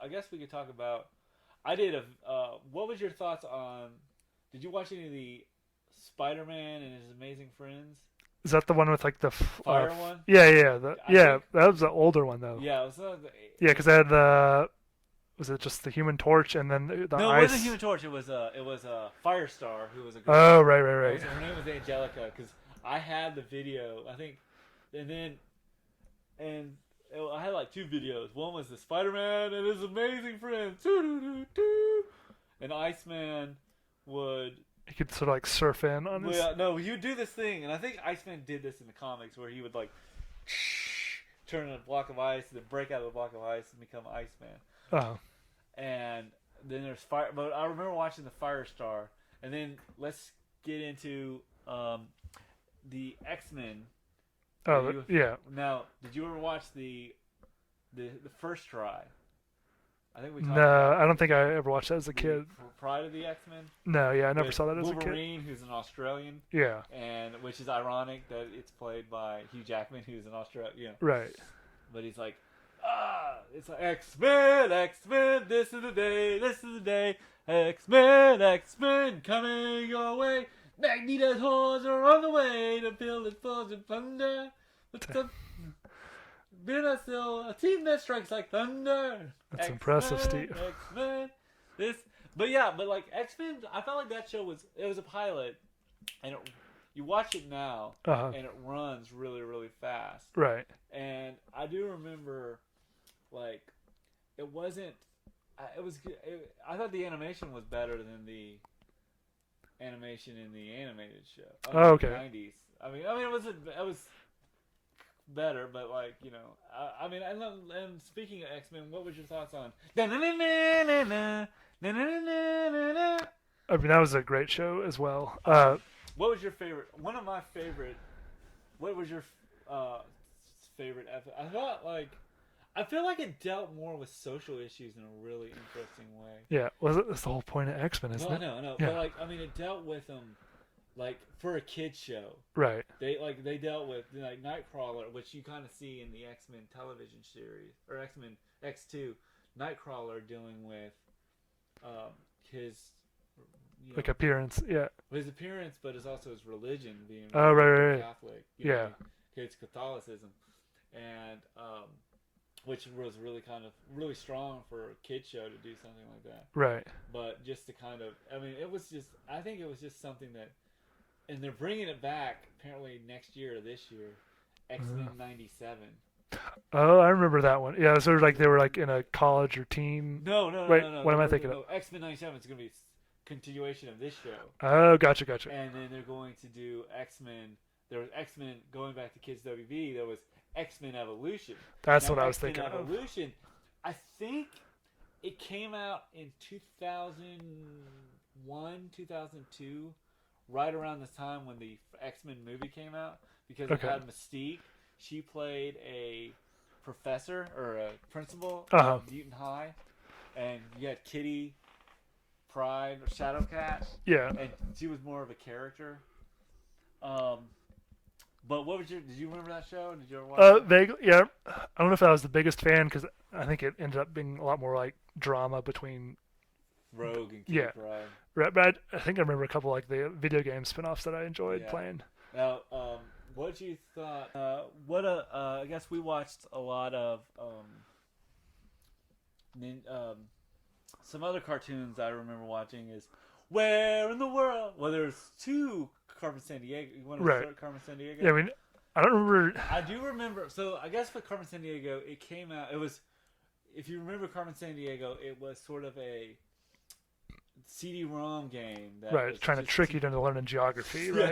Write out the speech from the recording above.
guess we could talk about. I did a. What was your thoughts on? Did you watch any of the Spider-Man and His Amazing Friends? Is that the one with like the Fire one? yeah, I think. that was the older one though. Yeah, it was. Yeah, because I had the was it just the Human Torch and then the No, it wasn't ice? Human Torch. It was Firestar who was a girl. Oh, right, right, It right. was, her name was Angelica because I had the video. I think, and then and I had like two videos. One was the Spider-Man and His Amazing Friends. Doo-doo-doo-doo. And Iceman would. You could sort of like surf in on his. Well, no, he would do this thing, and I think Iceman did this in the comics where he would like turn a block of ice and then break out of the block of ice and become Iceman. Oh, And then there's fire. But I remember watching the Firestar, and then let's get into the X-Men. oh, yeah. Now, did you ever watch the first try? I think we talked No, about I don't think I ever watched that as a the kid. Pride of the X-Men. No, yeah, I never With saw that as a kid. Wolverine, who's an Australian, Yeah, and which is ironic that it's played by Hugh Jackman, who's an Australian. You know, right. but he's like, it's like X-Men, X-Men. This is the day. This is the day. X-Men, X-Men, coming your way. Magneto's hordes are on the way to build its forge of thunder. What's up? We're not still a team that strikes like thunder. That's X-Men, impressive, Steve. X-Men. But like X-Men, I felt like that show was a pilot, and you watch it now, and it runs really, really fast. Right. And I do remember, like, it wasn't. I thought the animation was better than the animation in the animated show. Oh, okay. The 90s. I mean, it was better, but like I mean, and speaking of X-Men, what was your thoughts on? I mean, that was a great show as well. What was your favorite? One of my favorite. What was your favorite episode? I feel like it dealt more with social issues in a really interesting way. Yeah, well, that's the whole point of X-Men, isn't it? I know, Yeah. but like, I mean, it dealt with them, like for a kids show. Right. They dealt with like Nightcrawler, which you kind of see in the X-Men television series or X-Men X2. Nightcrawler dealing with his Like appearance, yeah. his appearance, but it's also his religion being Oh, right. Catholic. Yeah. It's Catholicism, and which was really strong for a kid show to do something like that. Right. But just to kind of, I mean, I think it was just something that, and they're bringing it back apparently next year or this year, X-Men '97. Oh, I remember that one. Yeah, so like they were like in a college or team. No. Wait, what am I thinking of? X-Men '97 is going to be a continuation of this show. Oh, gotcha. And then they're going to do X-Men. There was X-Men going back to Kids WB. There was X-Men Evolution. That's Now, what I was X-Men thinking Evolution, I think it came out in 2001, 2002, right around the time when the X-Men movie came out, because it had Mystique. She played a professor or a principal at Mutant High, and you had Kitty Pryde or Shadowcat. Yeah. And she was more of a character. But did you remember that show? Did you ever watch it? Vaguely, yeah. I don't know if I was the biggest fan because I think it ended up being a lot more like drama between Rogue and Kitty Pryde. Right, but I think I remember a couple like the video game spin-offs that I enjoyed playing. Now, what you thought? I guess we watched a lot of some other cartoons I remember watching is Where in the World? Well, there's two Carmen Sandiego. You want to start Carmen Sandiego? Yeah, I mean, I don't remember. I do remember. So I guess for Carmen Sandiego, it came out. It was, if you remember Carmen Sandiego, it was sort of a CD-ROM game that Right, trying to trick you into learning geography. Right.